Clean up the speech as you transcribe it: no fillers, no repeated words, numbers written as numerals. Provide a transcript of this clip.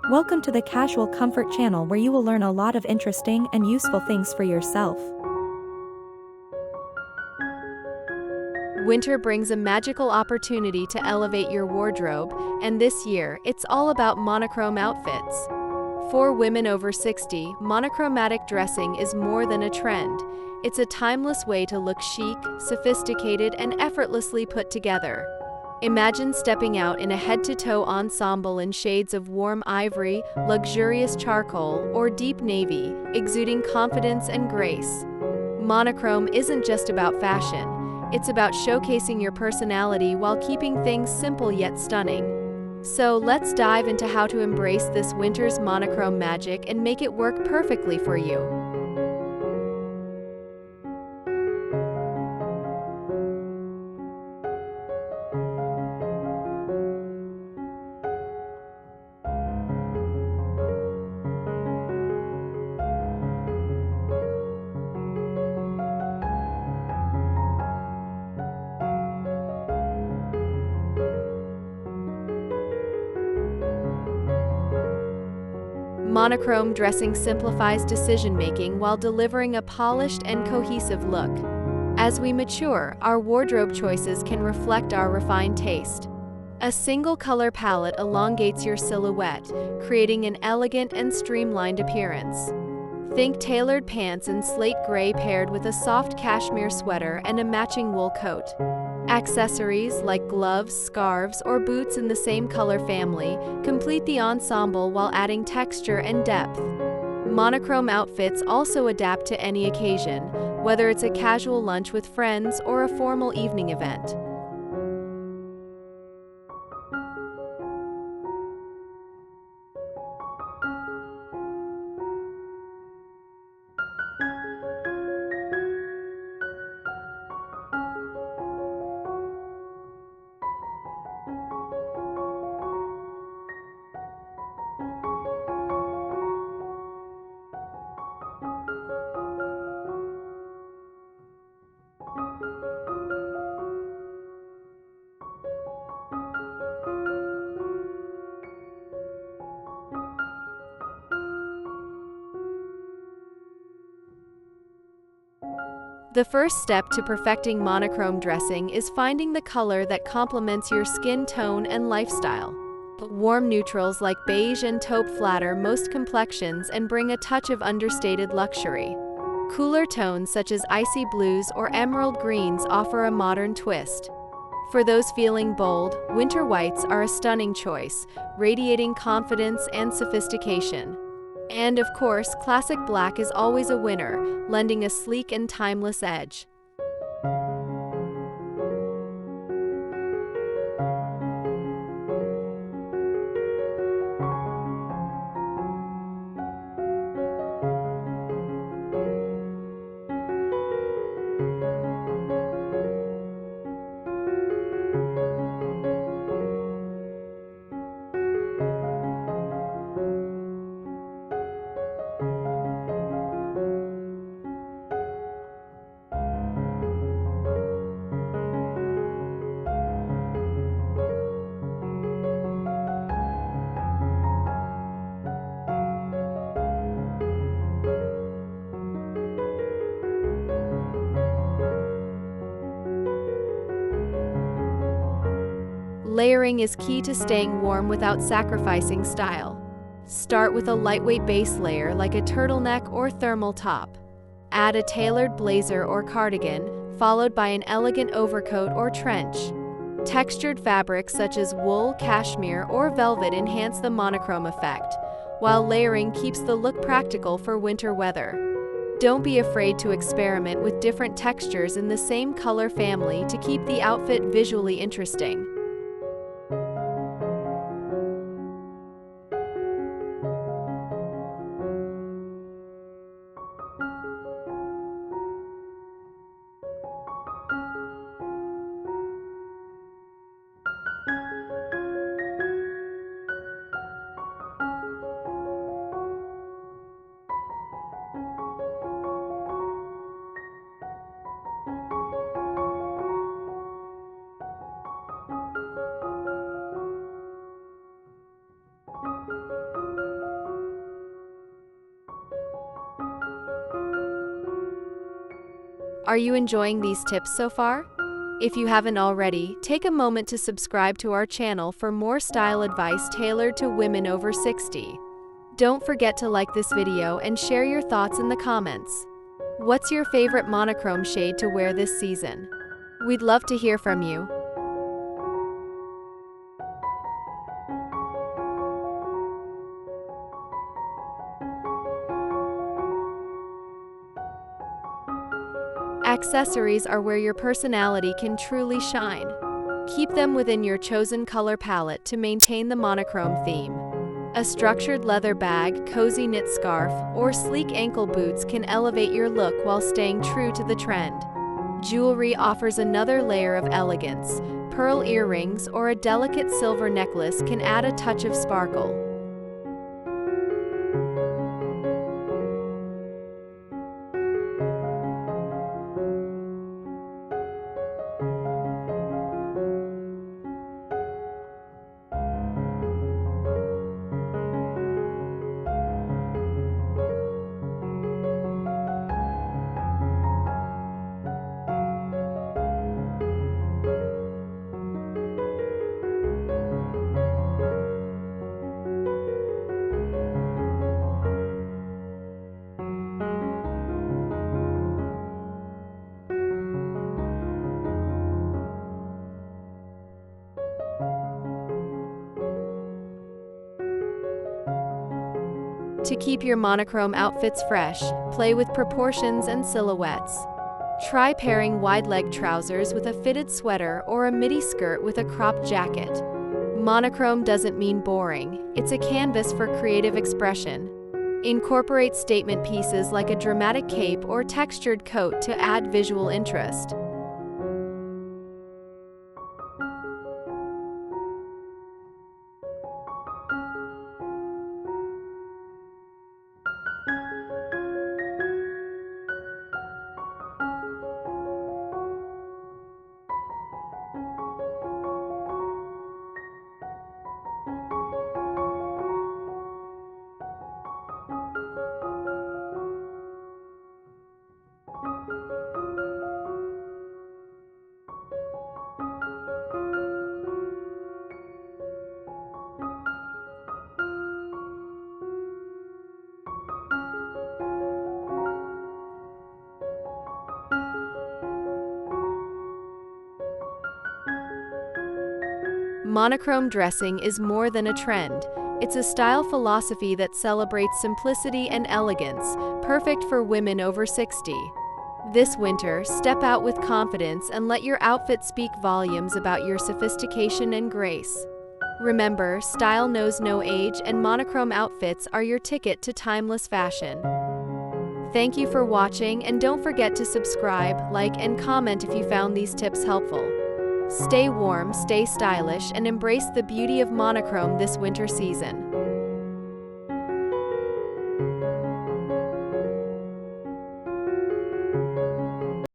Welcome to the Casual Comfort channel where you will learn a lot of interesting and useful things for yourself. Winter brings a magical opportunity to elevate your wardrobe, and this year, it's all about monochrome outfits. For women over 60, monochromatic dressing is more than a trend. It's a timeless way to look chic, sophisticated, and effortlessly put together. Imagine stepping out in a head-to-toe ensemble in shades of warm ivory, luxurious charcoal, or deep navy, exuding confidence and grace. Monochrome isn't just about fashion. It's about showcasing your personality while keeping things simple yet stunning. So let's dive into how to embrace this winter's monochrome magic and make it work perfectly for you. Monochrome dressing simplifies decision-making while delivering a polished and cohesive look. As we mature, our wardrobe choices can reflect our refined taste. A single color palette elongates your silhouette, creating an elegant and streamlined appearance. Think tailored pants in slate gray paired with a soft cashmere sweater and a matching wool coat. Accessories like gloves, scarves, or boots in the same color family complete the ensemble while adding texture and depth. Monochrome outfits also adapt to any occasion, whether it's a casual lunch with friends or a formal evening event. The first step to perfecting monochrome dressing is finding the color that complements your skin tone and lifestyle. Warm neutrals like beige and taupe flatter most complexions and bring a touch of understated luxury. Cooler tones such as icy blues or emerald greens offer a modern twist. For those feeling bold, winter whites are a stunning choice, radiating confidence and sophistication. And of course, classic black is always a winner, lending a sleek and timeless edge. Layering is key to staying warm without sacrificing style. Start with a lightweight base layer like a turtleneck or thermal top. Add a tailored blazer or cardigan, followed by an elegant overcoat or trench. Textured fabrics such as wool, cashmere, or velvet enhance the monochrome effect, while layering keeps the look practical for winter weather. Don't be afraid to experiment with different textures in the same color family to keep the outfit visually interesting. Are you enjoying these tips so far? If you haven't already, take a moment to subscribe to our channel for more style advice tailored to women over 60. Don't forget to like this video and share your thoughts in the comments. What's your favorite monochrome shade to wear this season? We'd love to hear from you. Accessories are where your personality can truly shine. Keep them within your chosen color palette to maintain the monochrome theme. A structured leather bag, cozy knit scarf, or sleek ankle boots can elevate your look while staying true to the trend. Jewelry offers another layer of elegance. Pearl earrings or a delicate silver necklace can add a touch of sparkle. To keep your monochrome outfits fresh, play with proportions and silhouettes. Try pairing wide-leg trousers with a fitted sweater or a midi skirt with a cropped jacket. Monochrome doesn't mean boring, it's a canvas for creative expression. Incorporate statement pieces like a dramatic cape or textured coat to add visual interest. Monochrome dressing is more than a trend. It's a style philosophy that celebrates simplicity and elegance, perfect for women over 60. This winter, step out with confidence and let your outfit speak volumes about your sophistication and grace. Remember, style knows no age, and monochrome outfits are your ticket to timeless fashion. Thank you for watching, and don't forget to subscribe, like, and comment if you found these tips helpful. Stay warm, stay stylish, and embrace the beauty of monochrome this winter season.